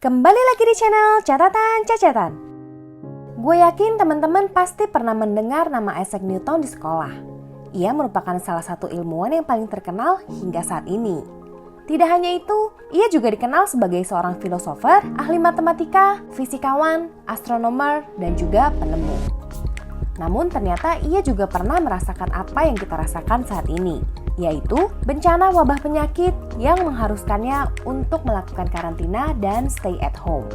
Kembali lagi di channel Catatan Cacatan. Gue yakin teman-teman pasti pernah mendengar nama Isaac Newton di sekolah. Ia merupakan salah satu ilmuwan yang paling terkenal hingga saat ini. Tidak hanya itu, ia juga dikenal sebagai seorang filosofer, ahli matematika, fisikawan, astronomer, dan juga penemu. Namun ternyata ia juga pernah merasakan apa yang kita rasakan saat ini, yaitu bencana wabah penyakit yang mengharuskannya untuk melakukan karantina dan stay at home.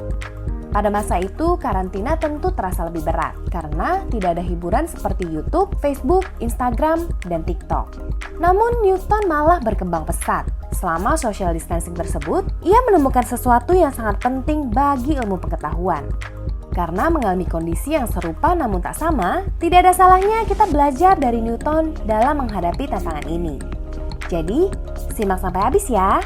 Pada masa itu, karantina tentu terasa lebih berat karena tidak ada hiburan seperti YouTube, Facebook, Instagram, dan TikTok. Namun Newton malah berkembang pesat. Selama social distancing tersebut, ia menemukan sesuatu yang sangat penting bagi ilmu pengetahuan. Karena mengalami kondisi yang serupa namun tak sama, tidak ada salahnya kita belajar dari Newton dalam menghadapi tantangan ini. Jadi, simak sampai habis ya!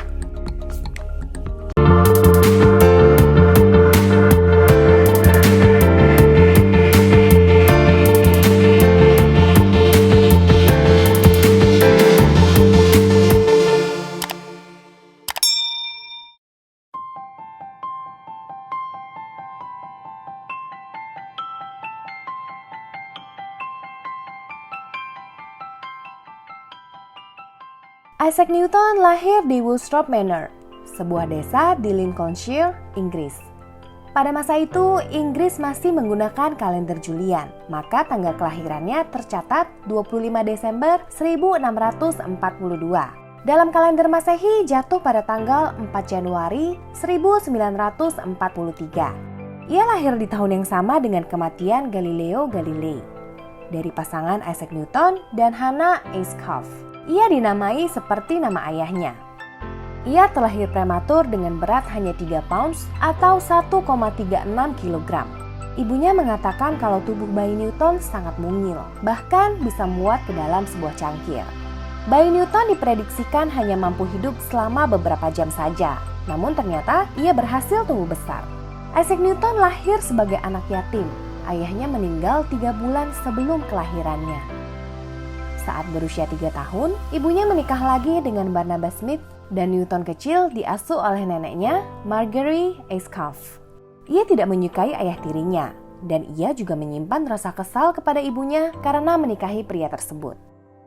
Isaac Newton lahir di Woolsthorpe Manor, sebuah desa di Lincolnshire, Inggris. Pada masa itu, Inggris masih menggunakan kalender Julian, maka tanggal kelahirannya tercatat 25 Desember 1642. Dalam kalender Masehi jatuh pada tanggal 4 Januari 1943. Ia lahir di tahun yang sama dengan kematian Galileo Galilei. Dari pasangan Isaac Newton dan Hannah Ayscough. Ia dinamai seperti nama ayahnya. Ia terlahir prematur dengan berat hanya 3 pounds atau 1,36 kg. Ibunya mengatakan kalau tubuh bayi Newton sangat mungil, bahkan bisa muat ke dalam sebuah cangkir. Bayi Newton diprediksikan hanya mampu hidup selama beberapa jam saja, namun ternyata ia berhasil tumbuh besar. Isaac Newton lahir sebagai anak yatim. Ayahnya meninggal 3 bulan sebelum kelahirannya. Saat berusia 3 tahun, ibunya menikah lagi dengan Barnabas Smith dan Newton kecil diasuh oleh neneknya, Margery Ayscough. Ia tidak menyukai ayah tirinya, dan ia juga menyimpan rasa kesal kepada ibunya karena menikahi pria tersebut.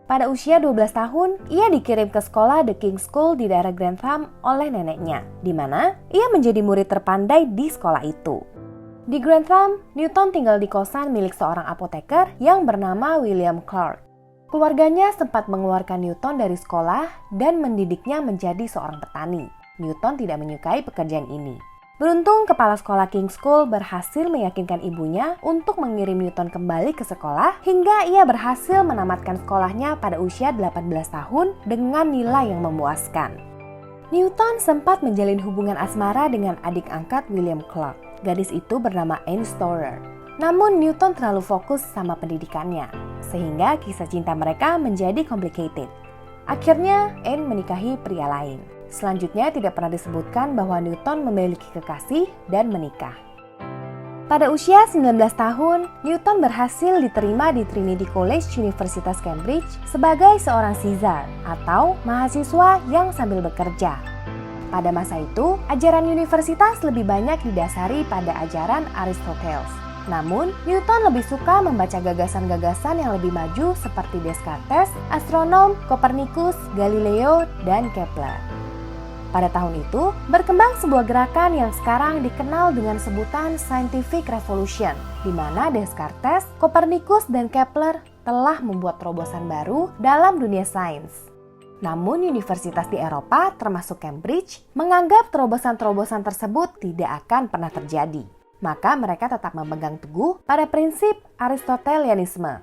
Pada usia 12 tahun, ia dikirim ke sekolah The King's School di daerah Grantham oleh neneknya, di mana ia menjadi murid terpandai di sekolah itu. Di Grantham, Newton tinggal di kosan milik seorang apoteker yang bernama William Clark. Keluarganya sempat mengeluarkan Newton dari sekolah dan mendidiknya menjadi seorang petani. Newton tidak menyukai pekerjaan ini. Beruntung kepala sekolah King's School berhasil meyakinkan ibunya untuk mengirim Newton kembali ke sekolah hingga ia berhasil menamatkan sekolahnya pada usia 18 tahun dengan nilai yang memuaskan. Newton sempat menjalin hubungan asmara dengan adik angkat William Clark. Gadis itu bernama Anne Storer. Namun Newton terlalu fokus sama pendidikannya, sehingga kisah cinta mereka menjadi complicated. Akhirnya, Anne menikahi pria lain. Selanjutnya tidak pernah disebutkan bahwa Newton memiliki kekasih dan menikah. Pada usia 19 tahun, Newton berhasil diterima di Trinity College Universitas Cambridge sebagai seorang Caesar atau mahasiswa yang sambil bekerja. Pada masa itu, ajaran universitas lebih banyak didasari pada ajaran Aristoteles. Namun, Newton lebih suka membaca gagasan-gagasan yang lebih maju seperti Descartes, astronom, Copernicus, Galileo, dan Kepler. Pada tahun itu, berkembang sebuah gerakan yang sekarang dikenal dengan sebutan Scientific Revolution, di mana Descartes, Copernicus, dan Kepler telah membuat terobosan baru dalam dunia sains. Namun, universitas di Eropa, termasuk Cambridge, menganggap terobosan-terobosan tersebut tidak akan pernah terjadi. Maka mereka tetap memegang teguh pada prinsip Aristotelianisme.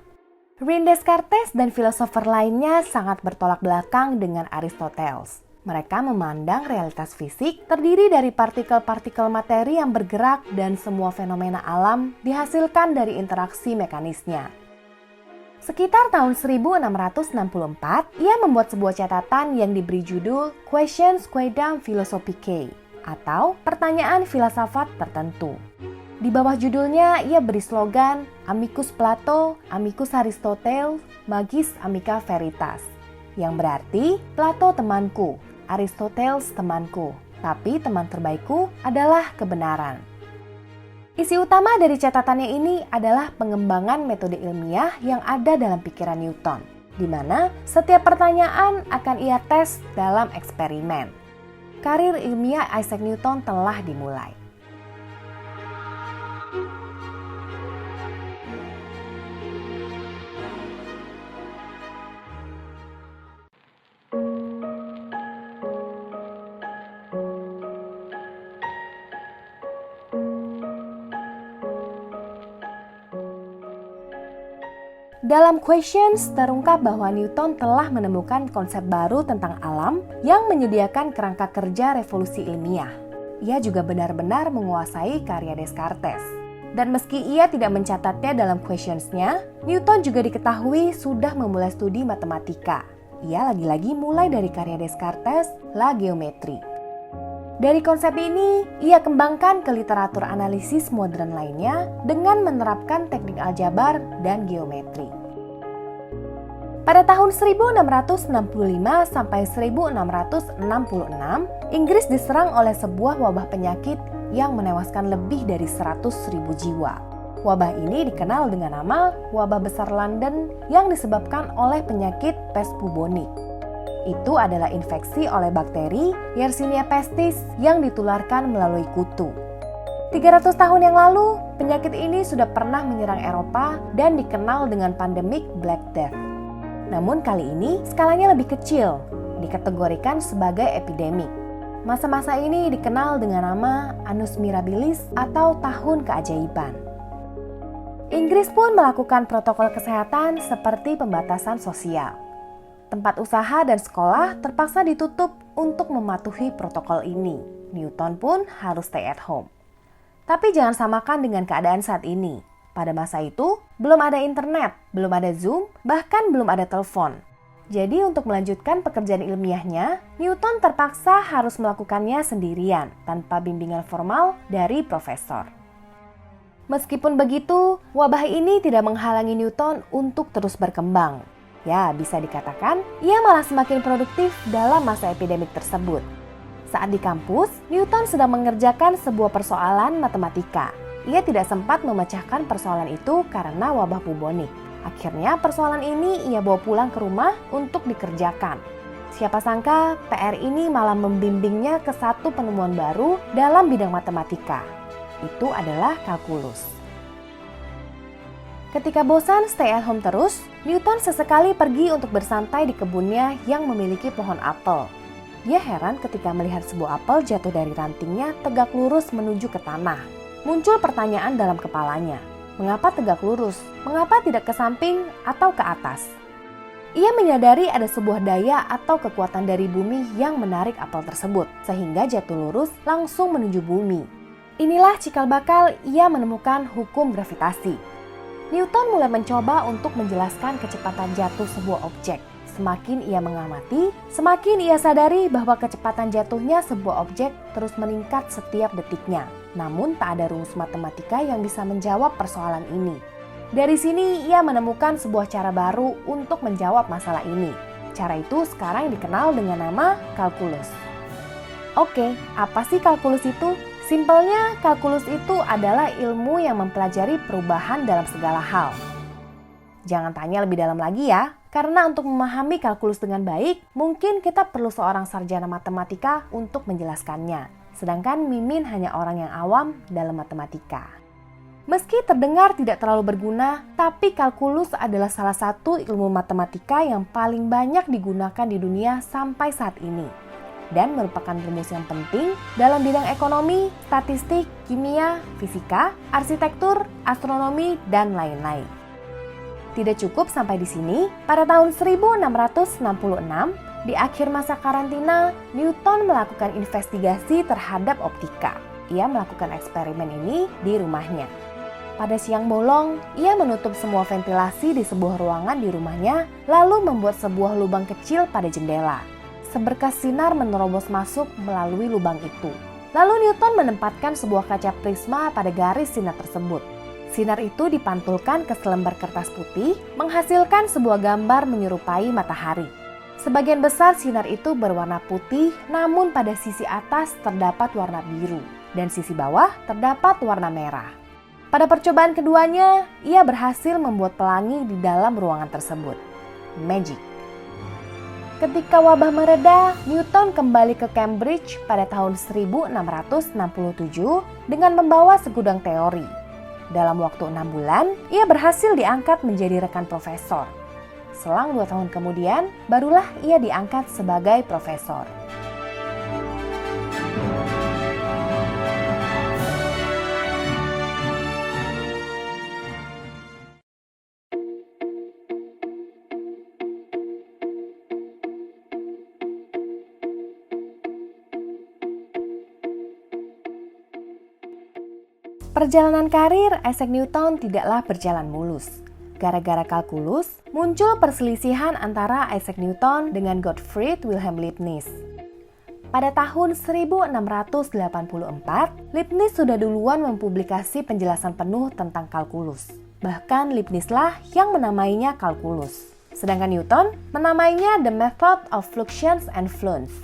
René Descartes dan filosofer lainnya sangat bertolak belakang dengan Aristoteles. Mereka memandang realitas fisik terdiri dari partikel-partikel materi yang bergerak dan semua fenomena alam dihasilkan dari interaksi mekanisnya. Sekitar tahun 1664, ia membuat sebuah catatan yang diberi judul Questions Quaedam Philosophicae atau pertanyaan filsafat tertentu. Di bawah judulnya ia beri slogan Amicus Plato, Amicus Aristoteles, Magis Amica Veritas, yang berarti Plato temanku, Aristoteles temanku, tapi teman terbaikku adalah kebenaran. Isi utama dari catatannya ini adalah pengembangan metode ilmiah yang ada dalam pikiran Newton, di mana setiap pertanyaan akan ia tes dalam eksperimen. Karir ilmiah Isaac Newton telah dimulai. Dalam Questions terungkap bahwa Newton telah menemukan konsep baru tentang alam yang menyediakan kerangka kerja revolusi ilmiah. Ia juga benar-benar menguasai karya Descartes. Dan meski ia tidak mencatatnya dalam Questions-nya, Newton juga diketahui sudah memulai studi matematika. Ia lagi-lagi mulai dari karya Descartes, La Géométrie. Dari konsep ini, ia kembangkan ke literatur analisis modern lainnya dengan menerapkan teknik aljabar dan geometri. Pada tahun 1665 sampai 1666, Inggris diserang oleh sebuah wabah penyakit yang menewaskan lebih dari 100.000 jiwa. Wabah ini dikenal dengan nama wabah besar London yang disebabkan oleh penyakit pes bubonik. Itu adalah infeksi oleh bakteri Yersinia pestis yang ditularkan melalui kutu. 300 tahun yang lalu, penyakit ini sudah pernah menyerang Eropa dan dikenal dengan pandemik Black Death. Namun kali ini skalanya lebih kecil, dikategorikan sebagai epidemik. Masa-masa ini dikenal dengan nama Annus Mirabilis atau Tahun Keajaiban. Inggris pun melakukan protokol kesehatan seperti pembatasan sosial. Tempat usaha dan sekolah terpaksa ditutup untuk mematuhi protokol ini. Newton pun harus stay at home. Tapi jangan samakan dengan keadaan saat ini. Pada masa itu, belum ada internet, belum ada Zoom, bahkan belum ada telepon. Jadi untuk melanjutkan pekerjaan ilmiahnya, Newton terpaksa harus melakukannya sendirian, tanpa bimbingan formal dari profesor. Meskipun begitu, wabah ini tidak menghalangi Newton untuk terus berkembang. Ya, bisa dikatakan, ia malah semakin produktif dalam masa epidemik tersebut. Saat di kampus, Newton sedang mengerjakan sebuah persoalan matematika. Ia tidak sempat memecahkan persoalan itu karena wabah bubonik. Akhirnya, persoalan ini ia bawa pulang ke rumah untuk dikerjakan. Siapa sangka, PR ini malah membimbingnya ke satu penemuan baru dalam bidang matematika. Itu adalah kalkulus. Ketika bosan stay at home terus, Newton sesekali pergi untuk bersantai di kebunnya yang memiliki pohon apel. Dia heran ketika melihat sebuah apel jatuh dari rantingnya tegak lurus menuju ke tanah. Muncul pertanyaan dalam kepalanya, mengapa tegak lurus? Mengapa tidak ke samping atau ke atas? Ia menyadari ada sebuah daya atau kekuatan dari bumi yang menarik apel tersebut, sehingga jatuh lurus langsung menuju bumi. Inilah cikal bakal ia menemukan hukum gravitasi. Newton mulai mencoba untuk menjelaskan kecepatan jatuh sebuah objek. Semakin ia mengamati, semakin ia sadari bahwa kecepatan jatuhnya sebuah objek terus meningkat setiap detiknya. Namun tak ada rumus matematika yang bisa menjawab persoalan ini. Dari sini ia menemukan sebuah cara baru untuk menjawab masalah ini. Cara itu sekarang dikenal dengan nama kalkulus. Oke, apa sih kalkulus itu? Simpelnya, kalkulus itu adalah ilmu yang mempelajari perubahan dalam segala hal. Jangan tanya lebih dalam lagi ya, karena untuk memahami kalkulus dengan baik, mungkin kita perlu seorang sarjana matematika untuk menjelaskannya. Sedangkan Mimin hanya orang yang awam dalam matematika. Meski terdengar tidak terlalu berguna, tapi kalkulus adalah salah satu ilmu matematika yang paling banyak digunakan di dunia sampai saat ini. Dan merupakan rumus yang penting dalam bidang ekonomi, statistik, kimia, fisika, arsitektur, astronomi, dan lain-lain. Tidak cukup sampai di sini, pada tahun 1666, di akhir masa karantina, Newton melakukan investigasi terhadap optika. Ia melakukan eksperimen ini di rumahnya. Pada siang bolong, ia menutup semua ventilasi di sebuah ruangan di rumahnya, lalu membuat sebuah lubang kecil pada jendela. Seberkas sinar menerobos masuk melalui lubang itu. Lalu Newton menempatkan sebuah kaca prisma pada garis sinar tersebut. Sinar itu dipantulkan ke selembar kertas putih, menghasilkan sebuah gambar menyerupai matahari. Sebagian besar sinar itu berwarna putih, namun pada sisi atas terdapat warna biru dan sisi bawah terdapat warna merah. Pada percobaan keduanya, ia berhasil membuat pelangi di dalam ruangan tersebut. Magic. Ketika wabah mereda, Newton kembali ke Cambridge pada tahun 1667 dengan membawa segudang teori. Dalam waktu 6 bulan, ia berhasil diangkat menjadi rekan profesor. Selang 2 tahun kemudian, barulah ia diangkat sebagai profesor. Perjalanan karir Isaac Newton tidaklah berjalan mulus. Gara-gara kalkulus, muncul perselisihan antara Isaac Newton dengan Gottfried Wilhelm Leibniz. Pada tahun 1684, Leibniz sudah duluan mempublikasi penjelasan penuh tentang kalkulus. Bahkan Leibnizlah yang menamainya kalkulus. Sedangkan Newton menamainya The Method of Fluxions and Fluence.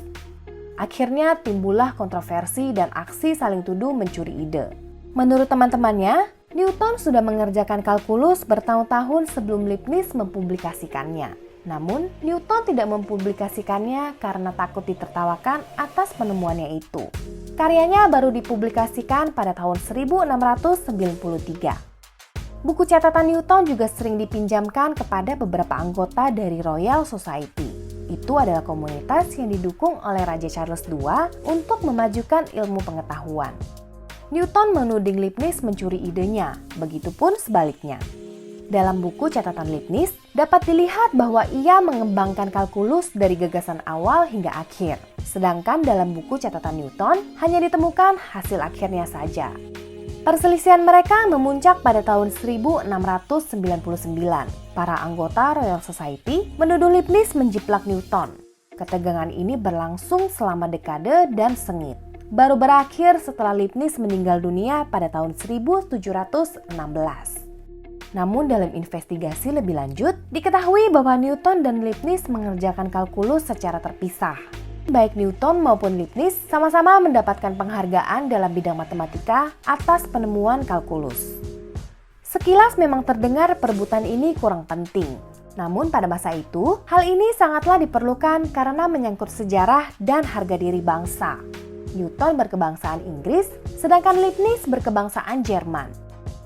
Akhirnya timbullah kontroversi dan aksi saling tuduh mencuri ide. Menurut teman-temannya, Newton sudah mengerjakan kalkulus bertahun-tahun sebelum Leibniz mempublikasikannya. Namun, Newton tidak mempublikasikannya karena takut ditertawakan atas penemuannya itu. Karyanya baru dipublikasikan pada tahun 1693. Buku catatan Newton juga sering dipinjamkan kepada beberapa anggota dari Royal Society. Itu adalah komunitas yang didukung oleh Raja Charles II untuk memajukan ilmu pengetahuan. Newton menuding Leibniz mencuri idenya, begitupun sebaliknya. Dalam buku catatan Leibniz, dapat dilihat bahwa ia mengembangkan kalkulus dari gagasan awal hingga akhir. Sedangkan dalam buku catatan Newton, hanya ditemukan hasil akhirnya saja. Perselisihan mereka memuncak pada tahun 1699. Para anggota Royal Society menuduh Leibniz menjiplak Newton. Ketegangan ini berlangsung selama dekade dan sengit. Baru berakhir setelah Leibniz meninggal dunia pada tahun 1716. Namun dalam investigasi lebih lanjut, diketahui bahwa Newton dan Leibniz mengerjakan kalkulus secara terpisah. Baik Newton maupun Leibniz sama-sama mendapatkan penghargaan dalam bidang matematika atas penemuan kalkulus. Sekilas memang terdengar perebutan ini kurang penting. Namun pada masa itu, hal ini sangatlah diperlukan karena menyangkut sejarah dan harga diri bangsa. Newton berkebangsaan Inggris, sedangkan Leibniz berkebangsaan Jerman.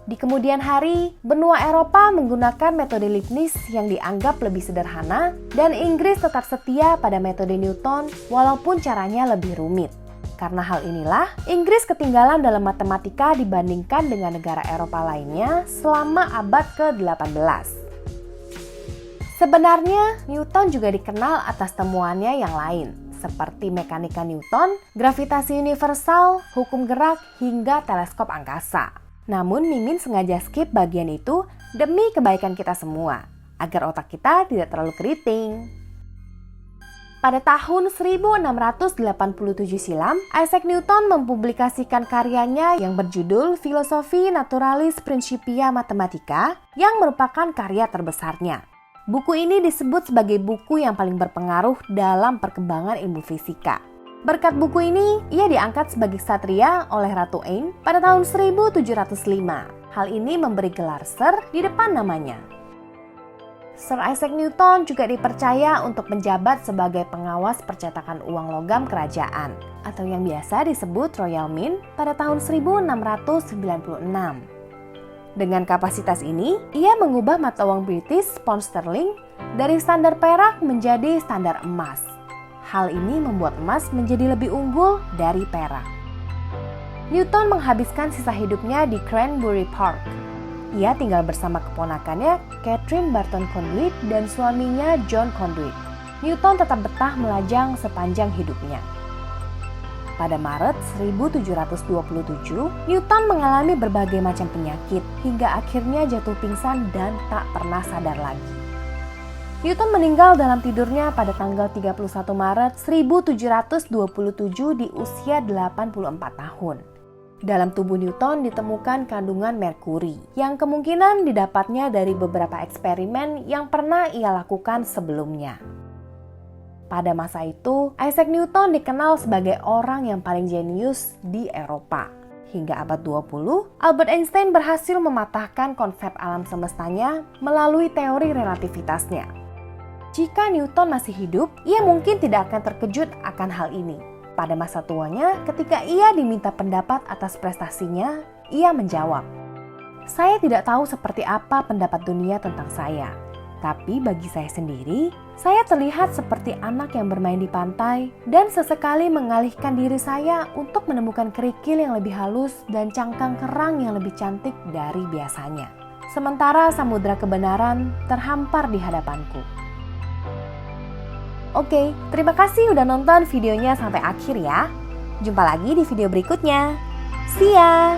Di kemudian hari, benua Eropa menggunakan metode Leibniz yang dianggap lebih sederhana, dan Inggris tetap setia pada metode Newton walaupun caranya lebih rumit. Karena hal inilah, Inggris ketinggalan dalam matematika dibandingkan dengan negara Eropa lainnya selama abad ke-18. Sebenarnya, Newton juga dikenal atas temuannya yang lain, seperti mekanika Newton, gravitasi universal, hukum gerak, hingga teleskop angkasa. Namun Mimin sengaja skip bagian itu demi kebaikan kita semua, agar otak kita tidak terlalu keriting. Pada tahun 1687 silam, Isaac Newton mempublikasikan karyanya yang berjudul Philosophiae Naturalis Principia Mathematica, yang merupakan karya terbesarnya. Buku ini disebut sebagai buku yang paling berpengaruh dalam perkembangan ilmu fisika. Berkat buku ini, ia diangkat sebagai ksatria oleh Ratu Anne pada tahun 1705. Hal ini memberi gelar Sir di depan namanya. Sir Isaac Newton juga dipercaya untuk menjabat sebagai pengawas percetakan uang logam kerajaan, atau yang biasa disebut Royal Mint pada tahun 1696. Dengan kapasitas ini, ia mengubah mata uang British pound sterling dari standar perak menjadi standar emas. Hal ini membuat emas menjadi lebih unggul dari perak. Newton menghabiskan sisa hidupnya di Cranberry Park. Ia tinggal bersama keponakannya Catherine Barton Conduit dan suaminya John Conduit. Newton tetap betah melajang sepanjang hidupnya. Pada Maret 1727, Newton mengalami berbagai macam penyakit hingga akhirnya jatuh pingsan dan tak pernah sadar lagi. Newton meninggal dalam tidurnya pada tanggal 31 Maret 1727 di usia 84 tahun. Dalam tubuh Newton ditemukan kandungan merkuri yang kemungkinan didapatnya dari beberapa eksperimen yang pernah ia lakukan sebelumnya. Pada masa itu, Isaac Newton dikenal sebagai orang yang paling jenius di Eropa. Hingga abad 20, Albert Einstein berhasil mematahkan konsep alam semestanya melalui teori relativitasnya. Jika Newton masih hidup, ia mungkin tidak akan terkejut akan hal ini. Pada masa tuanya, ketika ia diminta pendapat atas prestasinya, ia menjawab, "Saya tidak tahu seperti apa pendapat dunia tentang saya. Tapi bagi saya sendiri, saya terlihat seperti anak yang bermain di pantai dan sesekali mengalihkan diri saya untuk menemukan kerikil yang lebih halus dan cangkang kerang yang lebih cantik dari biasanya. Sementara samudera kebenaran terhampar di hadapanku." Oke, terima kasih udah nonton videonya sampai akhir ya. Jumpa lagi di video berikutnya. See ya!